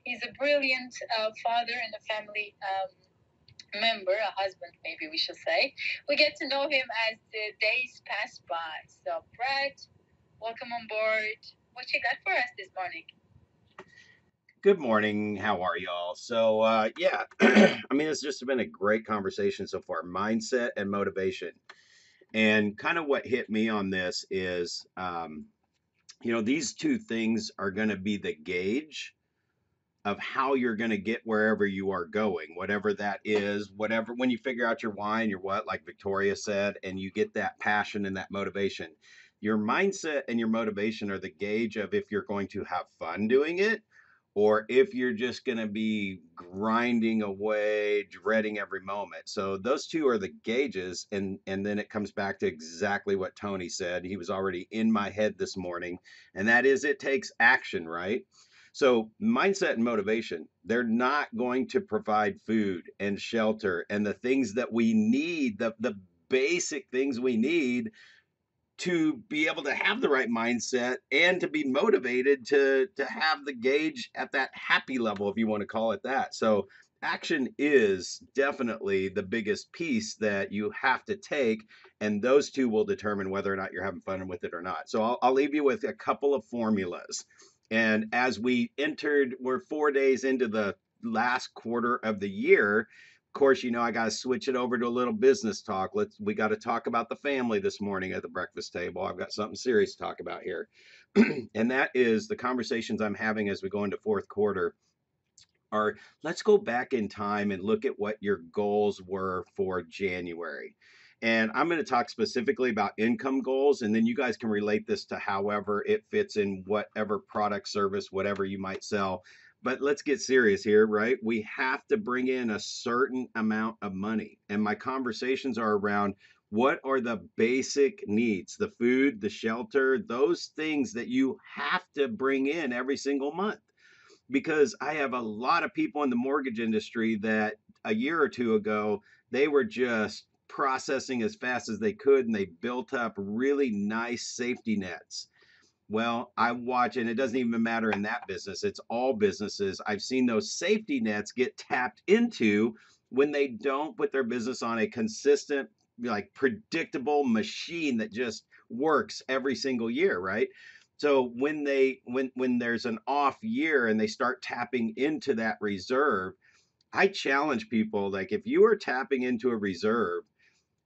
He's a brilliant father and a family member, a husband, maybe we should say. We get to know him as the days pass by. So, Brad, welcome on board. What you got for us this morning? Good morning. How are y'all? So, yeah, I mean, it's just been a great conversation so far. Mindset and motivation. And kind of what hit me on this is, these two things are going to be the gauge of how you're going to get wherever you are going, whatever that is, whatever, when you figure out your why and your what, like Victoria said, and you get that passion and that motivation. Your mindset and your motivation are the gauge of if you're going to have fun doing it or if you're just going to be grinding away, dreading every moment. So those two are the gauges, and then it comes back to exactly what Tony said. He was already in my head this morning, and that is it takes action, right? So mindset and motivation, they're not going to provide food and shelter and the things that we need, the basic things we need to be able to have the right mindset and to be motivated to have the gauge at that happy level, if you want to call it that. So action is definitely the biggest piece that you have to take, and those two will determine whether or not you're having fun with it or not. So I'll leave you with a couple of formulas. And as we're 4 days into the last quarter of the year. Of course, I got to switch it over to a little business talk. We got to talk about the family this morning at the breakfast table. I've got something serious to talk about here. And that is the conversations I'm having as we go into fourth quarter are, let's go back in time and look at what your goals were for January. And I'm going to talk specifically about income goals, and then you guys can relate this to however it fits in whatever product, service, whatever you might sell. But let's get serious here, right? We have to bring in a certain amount of money. And my conversations are around what are the basic needs, the food, the shelter, those things that you have to bring in every single month. Because I have a lot of people in the mortgage industry that a year or two ago, they were just processing as fast as they could and they built up really nice safety nets. Well, I watch, and it doesn't even matter in that business, it's all businesses. I've seen those safety nets get tapped into when they don't put their business on a consistent, like predictable machine that just works every single year, right? So when there's an off year and they start tapping into that reserve, I challenge people, like, if you are tapping into a reserve,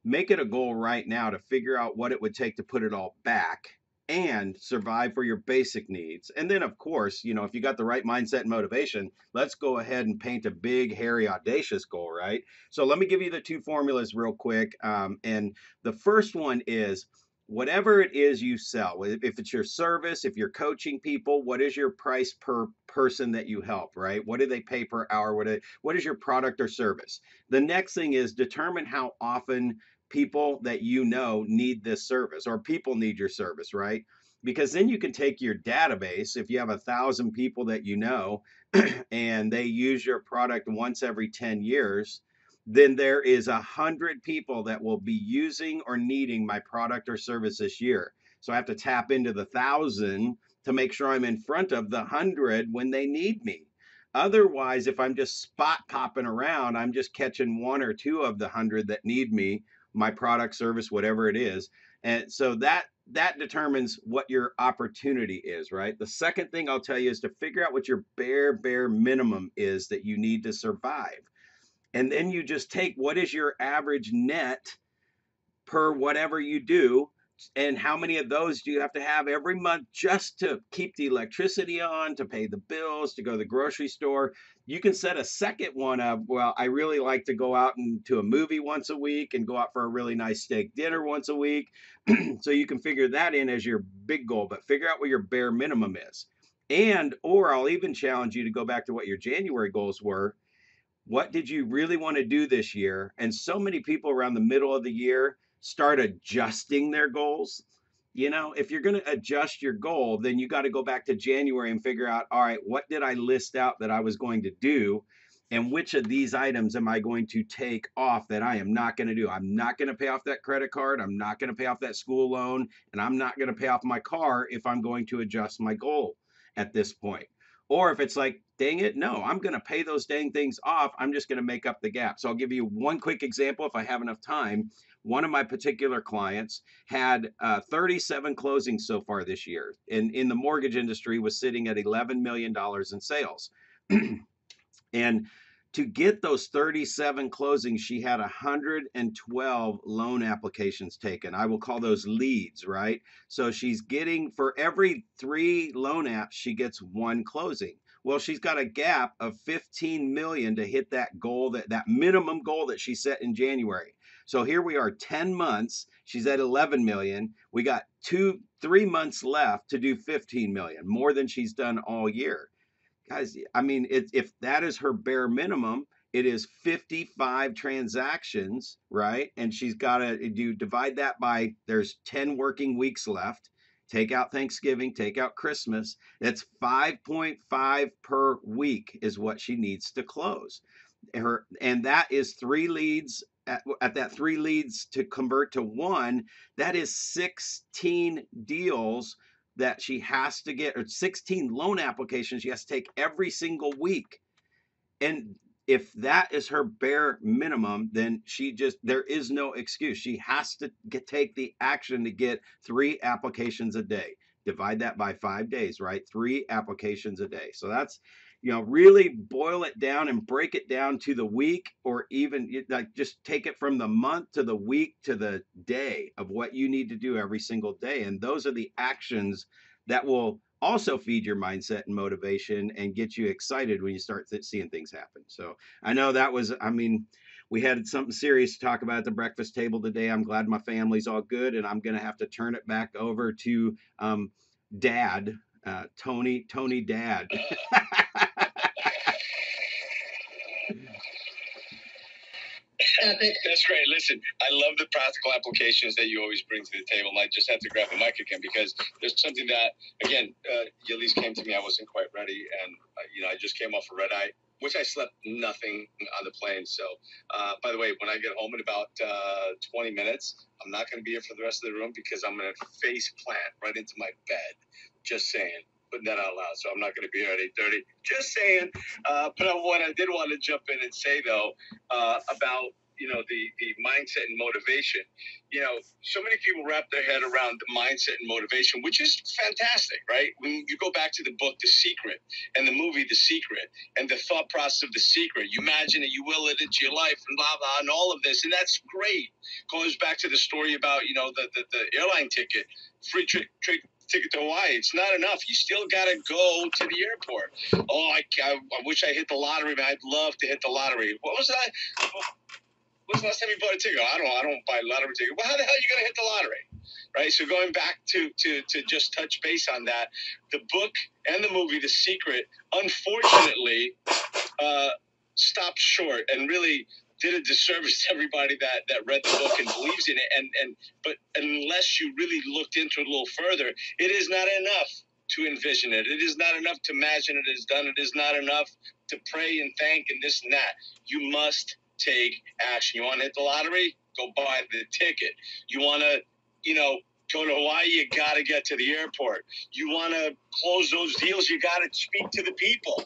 make it a goal right now to figure out what it would take to put it all back and survive for your basic needs. And then, of course, if you got the right mindset and motivation, let's go ahead and paint a big, hairy, audacious goal, right? So let me give you the two formulas real quick. And the first one is, whatever it is you sell, if it's your service, if you're coaching people, what is your price per person that you help, right? What do they pay per hour? What is your product or service? The next thing is determine how often people that need this service, or people need your service, right? Because then you can take your database, if you have 1,000 people that and they use your product once every 10 years, then there is 100 people that will be using or needing my product or service this year. So I have to tap into the 1,000 to make sure I'm in front of the 100 when they need me. Otherwise, if I'm just spot popping around, I'm just catching one or two of the 100 that need me, my product, service, whatever it is. And so that determines what your opportunity is, right? The second thing I'll tell you is to figure out what your bare minimum is that you need to survive. And then you just take what is your average net per whatever you do, and how many of those do you have to have every month just to keep the electricity on, to pay the bills, to go to the grocery store. You can set a second one of, well, I really like to go out and to a movie once a week and go out for a really nice steak dinner once a week. So you can figure that in as your big goal, but figure out what your bare minimum is. Or I'll even challenge you to go back to what your January goals were. What did you really want to do this year? And so many people around the middle of the year start adjusting their goals. If you're going to adjust your goal, then you got to go back to January and figure out, all right, what did I list out that I was going to do? And which of these items am I going to take off that I am not going to do? I'm not going to pay off that credit card. I'm not going to pay off that school loan. And I'm not going to pay off my car if I'm going to adjust my goal at this point. Or if it's like, dang it, no, I'm going to pay those dang things off. I'm just going to make up the gap. So I'll give you one quick example if I have enough time. One of my particular clients had 37 closings so far this year, and in the mortgage industry was sitting at $11 million in sales. And to get those 37 closings, she had 112 loan applications taken. I will call those leads, right? So she's getting, for every 3 loan apps, she gets 1 closing. Well, she's got a gap of 15 million to hit that goal, that minimum goal that she set in January. So here we are, 10 months. She's at 11 million. We got 3 months left to do 15 million, more than she's done all year. Guys, I mean, if that is her bare minimum, it is 55 transactions, right? And she's got to divide that by, there's 10 working weeks left. Take out Thanksgiving, take out Christmas. That's 5.5 per week is what she needs to close. And that is 3 leads. At that 3 leads to convert to 1, that is 16 deals that she has to get, or 16 loan applications she has to take every single week. And if that is her bare minimum, then there is no excuse. She has to take the action to get 3 applications a day. Divide that by 5 days, right? 3 applications a day. So that's, really boil it down and break it down to the week, or even like just take it from the month to the week to the day of what you need to do every single day. And those are the actions that will also feed your mindset and motivation and get you excited when you start seeing things happen. So I know that was, I mean, we had something serious to talk about at the breakfast table today. I'm glad my family's all good, and I'm going to have to turn it back over to Dad, Tony Dad. That's great. Listen, I love the practical applications that you always bring to the table. And I just had to grab the mic again because there's something that, again, Yeliz came to me. I wasn't quite ready. And, I just came off a red eye, which I slept nothing on the plane. So, by the way, when I get home in about 20 minutes, I'm not going to be here for the rest of the room because I'm going to face plant right into my bed. Just saying. Putting that out loud. So I'm not going to be here at 8:30. Just saying. But what I did want to jump in and say, though, about the mindset and motivation. So many people wrap their head around the mindset and motivation, which is fantastic, right? When you go back to the book The Secret and the movie The Secret and the thought process of The Secret, you imagine it, you will it into your life and blah blah and all of this, and that's great. Goes back to the story about the airline ticket, free ticket to Hawaii. It's not enough. You still got to go to the airport. Oh, I wish I hit the lottery, man. I'd love to hit the lottery. What was that? When's the last time you bought a ticket? I don't buy lottery tickets. Well, how the hell are you going to hit the lottery? Right? So going back to just touch base on that, the book and the movie, The Secret, unfortunately, stopped short and really did a disservice to everybody that read the book and believes in it. But unless you really looked into it a little further, it is not enough to envision it. It is not enough to imagine it is done. It is not enough to pray and thank and this and that. You must take action. You want to hit the lottery? Go buy the ticket. You want to, go to Hawaii? You got to get to the airport. You want to close those deals? You got to speak to the people,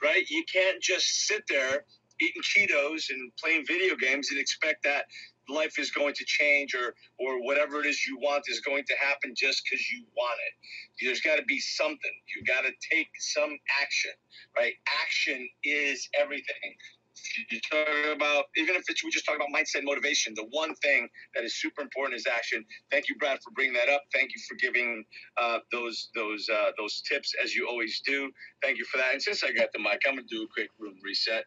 right? You can't just sit there eating Cheetos and playing video games and expect that life is going to change or whatever it is you want is going to happen just because you want it. There's got to be something. You got to take some action, right? Action is everything. You talk about, even if we just talk about mindset and motivation, the one thing that is super important is action. Thank you, Brad, for bringing that up. Thank you for giving those tips as you always do. Thank you for that. And since I got the mic, I'm gonna do a quick room reset.